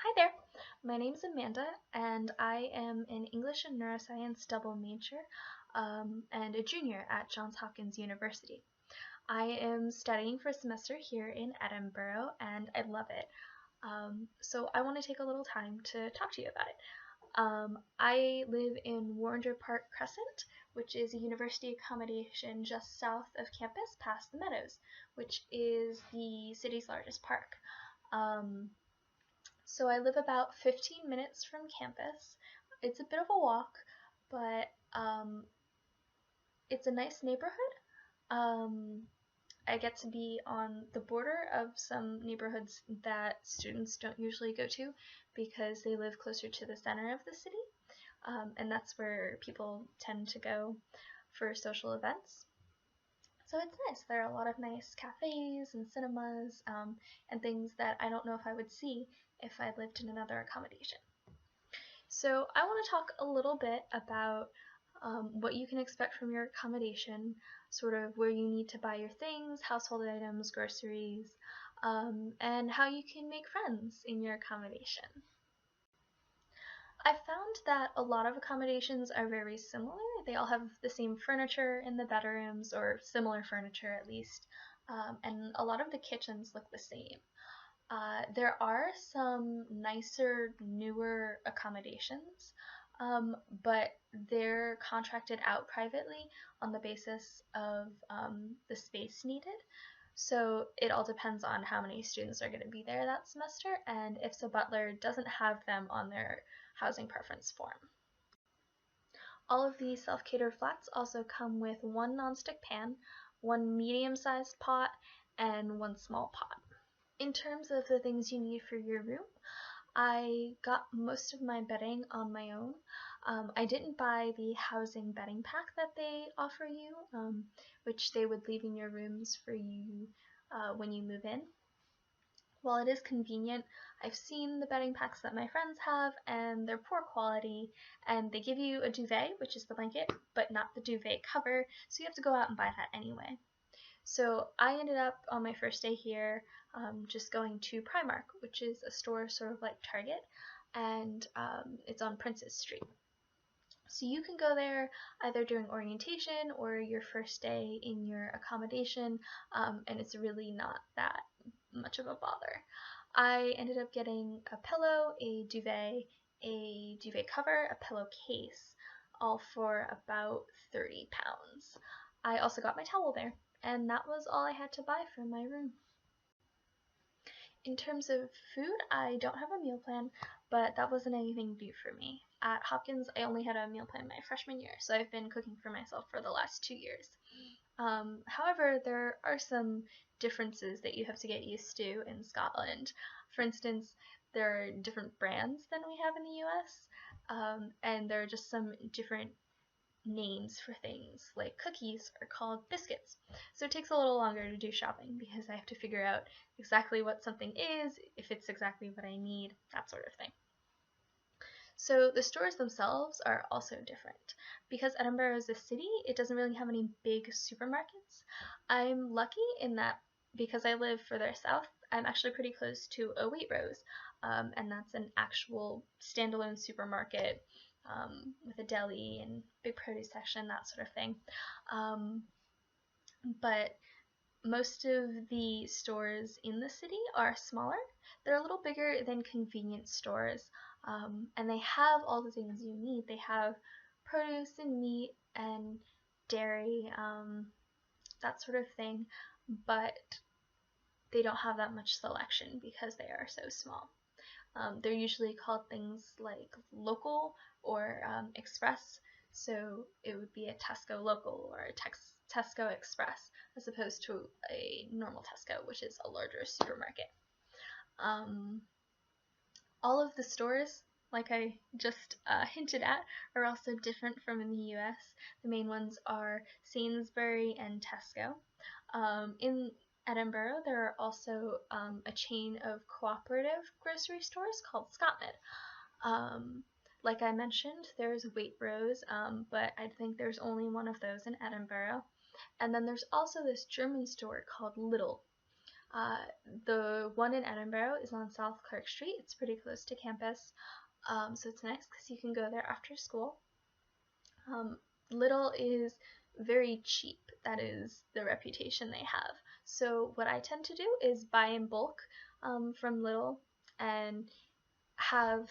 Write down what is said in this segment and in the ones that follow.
Hi there, my name is Amanda and I am an English and Neuroscience double major and a junior at Johns Hopkins University. I am studying for a semester here in Edinburgh and I love it. So I want to take a little time to talk to you about it. I live in Warrender Park Crescent, which is a university accommodation just south of campus past the Meadows, which is the city's largest park. So I live about 15 minutes from campus. It's a bit of a walk, but it's a nice neighborhood. I get to be on the border of some neighborhoods that students don't usually go to because they live closer to the center of the city, and that's where people tend to go for social events. So it's nice. There are a lot of nice cafes and cinemas and things that I don't know if I would see if I lived in another accommodation. So I want to talk a little bit about what you can expect from your accommodation, sort of where you need to buy your things, household items, groceries, and how you can make friends in your accommodation. I found that a lot of accommodations are very similar. They all have the same furniture in the bedrooms, or similar furniture at least, and a lot of the kitchens look the same. There are some nicer, newer accommodations, but they're contracted out privately on the basis of the space needed. So it all depends on how many students are going to be there that semester and if IFSA-Butler doesn't have them on their housing preference form. All of these self-catered flats also come with one nonstick pan, one medium-sized pot, and one small pot. In terms of the things you need for your room, I got most of my bedding on my own. I didn't buy the housing bedding pack that they offer you, which they would leave in your rooms for you when you move in. While it is convenient, I've seen the bedding packs that my friends have and they're poor quality, and they give you a duvet, which is the blanket, but not the duvet cover, so you have to go out and buy that anyway. So I ended up on my first day here just going to Primark, which is a store sort of like Target, and it's on Princess Street. So you can go there either during orientation or your first day in your accommodation, and it's really not that much of a bother. I ended up getting a pillow, a duvet cover, a pillowcase, all for about 30 pounds. I also got my towel there, and that was all I had to buy for my room. In terms of food, I don't have a meal plan, but that wasn't anything new for me. At Hopkins, I only had a meal plan my freshman year, so I've been cooking for myself for the last 2 years. However, there are some differences that you have to get used to in Scotland. For instance, there are different brands than we have in the US, and there are just some different names for things, like cookies are called biscuits. So it takes a little longer to do shopping because I have to figure out exactly what something is, if it's exactly what I need, that sort of thing. So the stores themselves are also different. Because Edinburgh is a city, it doesn't really have any big supermarkets. I'm lucky in that because I live further south, I'm actually pretty close to a Waitrose, and that's an actual standalone supermarket with a deli and big produce section, that sort of thing. But most of the stores in the city are smaller. They're a little bigger than convenience stores, and they have all the things you need. They have produce and meat and dairy, that sort of thing, but they don't have that much selection because they are so small. They're usually called things like local or express, so it would be a Tesco local or a Tesco express as opposed to a normal Tesco, which is a larger supermarket. All of the stores, like I just hinted at, are also different from in the US. The main ones are Sainsbury and Tesco. In Edinburgh, there are also a chain of cooperative grocery stores called Scotmed. Like I mentioned, there's Waitrose, but I think there's only one of those in Edinburgh. And then there's also this German store called Lidl. The one in Edinburgh is on South Clark Street. It's pretty close to campus, so it's nice because you can go there after school. Lidl is very cheap. That is the reputation they have. So what I tend to do is buy in bulk from Lidl and have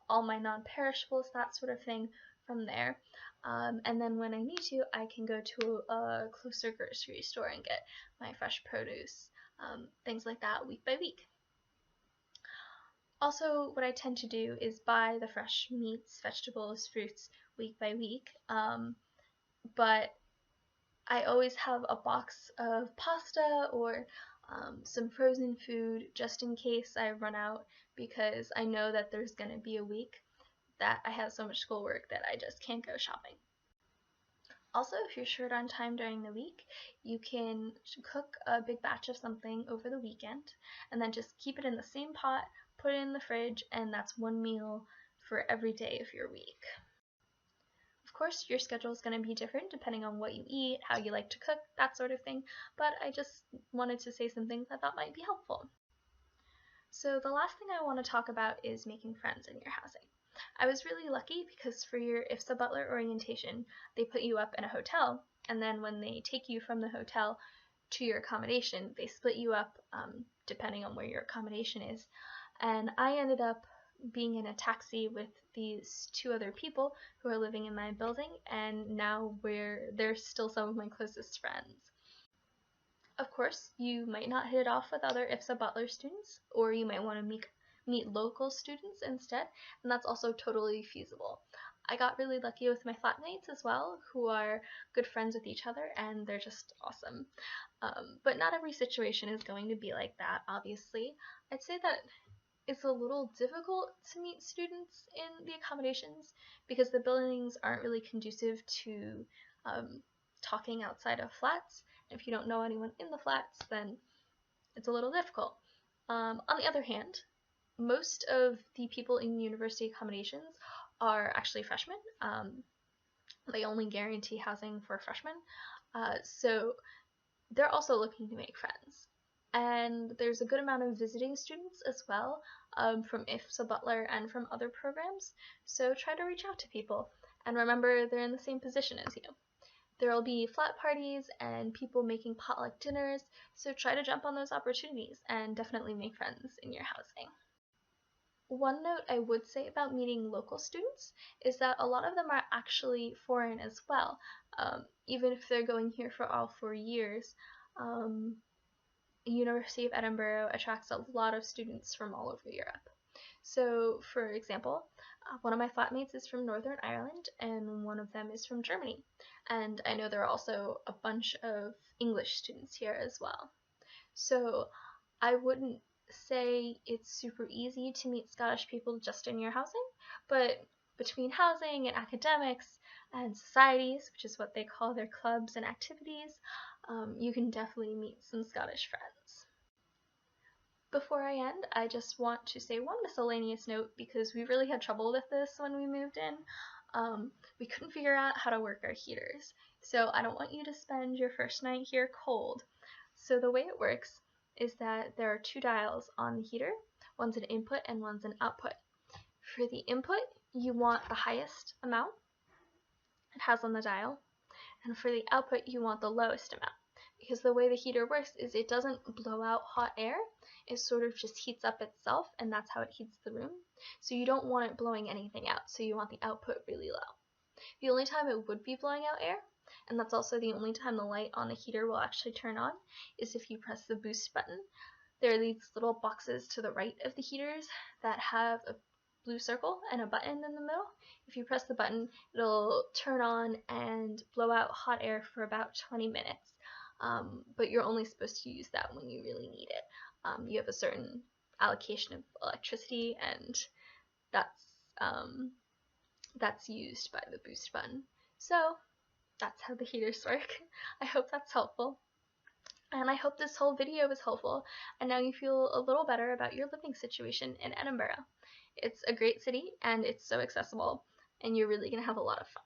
all my non-perishables, that sort of thing, from there. And then when I need to, I can go to a closer grocery store and get my fresh produce, things like that, week by week. Also, what I tend to do is buy the fresh meats, vegetables, fruits week by week, but I always have a box of pasta or some frozen food just in case I run out, because I know that there's going to be a week that I have so much schoolwork that I just can't go shopping. Also, if you're short on time during the week, you can cook a big batch of something over the weekend and then just keep it in the same pot, put it in the fridge, and that's one meal for every day of your week. Of course, your schedule is going to be different depending on what you eat, how you like to cook, that sort of thing, but I just wanted to say some things I thought might be helpful. So the last thing I want to talk about is making friends in your housing. I was really lucky because for your IFSA-Butler orientation, they put you up in a hotel, and then when they take you from the hotel to your accommodation, they split you up depending on where your accommodation is. And I ended up being in a taxi with these two other people who are living in my building, and now they're still some of my closest friends. Of course, you might not hit it off with other IFSA-Butler students, or you might want to meet local students instead, and that's also totally feasible. I got really lucky with my flatmates as well, who are good friends with each other, and they're just awesome. But not every situation is going to be like that, obviously. I'd say that it's a little difficult to meet students in the accommodations because the buildings aren't really conducive to talking outside of flats. If you don't know anyone in the flats, then it's a little difficult. On the other hand, most of the people in university accommodations are actually freshmen. They only guarantee housing for freshmen, so they're also looking to make friends. And there's a good amount of visiting students as well, from IFSA-Butler and from other programs, so try to reach out to people. And remember, they're in the same position as you. There will be flat parties and people making potluck dinners, so try to jump on those opportunities and definitely make friends in your housing. One note I would say about meeting local students is that a lot of them are actually foreign as well, even if they're going here for all 4 years. University of Edinburgh attracts a lot of students from all over Europe. So, for example, one of my flatmates is from Northern Ireland and one of them is from Germany. And I know there are also a bunch of English students here as well. So I wouldn't say it's super easy to meet Scottish people just in your housing, but between housing and academics and societies, which is what they call their clubs and activities, you can definitely meet some Scottish friends. Before I end, I just want to say one miscellaneous note because we really had trouble with this when we moved in. We couldn't figure out how to work our heaters, so I don't want you to spend your first night here cold. So the way it works is that there are 2 dials on the heater. One's an input and one's an output. For the input, you want the highest amount it has on the dial, and for the output, you want the lowest amount. Because the way the heater works is it doesn't blow out hot air, it sort of just heats up itself, and that's how it heats the room. So you don't want it blowing anything out, so you want the output really low. The only time it would be blowing out air, and that's also the only time the light on the heater will actually turn on, is if you press the boost button. There are these little boxes to the right of the heaters that have a blue circle and a button in the middle. If you press the button, it'll turn on and blow out hot air for about 20 minutes. But you're only supposed to use that when you really need it. You have a certain allocation of electricity, and that's used by the boost button. So that's how the heaters work. I hope that's helpful. And I hope this whole video was helpful, and now you feel a little better about your living situation in Edinburgh. It's a great city, and it's so accessible, and you're really going to have a lot of fun.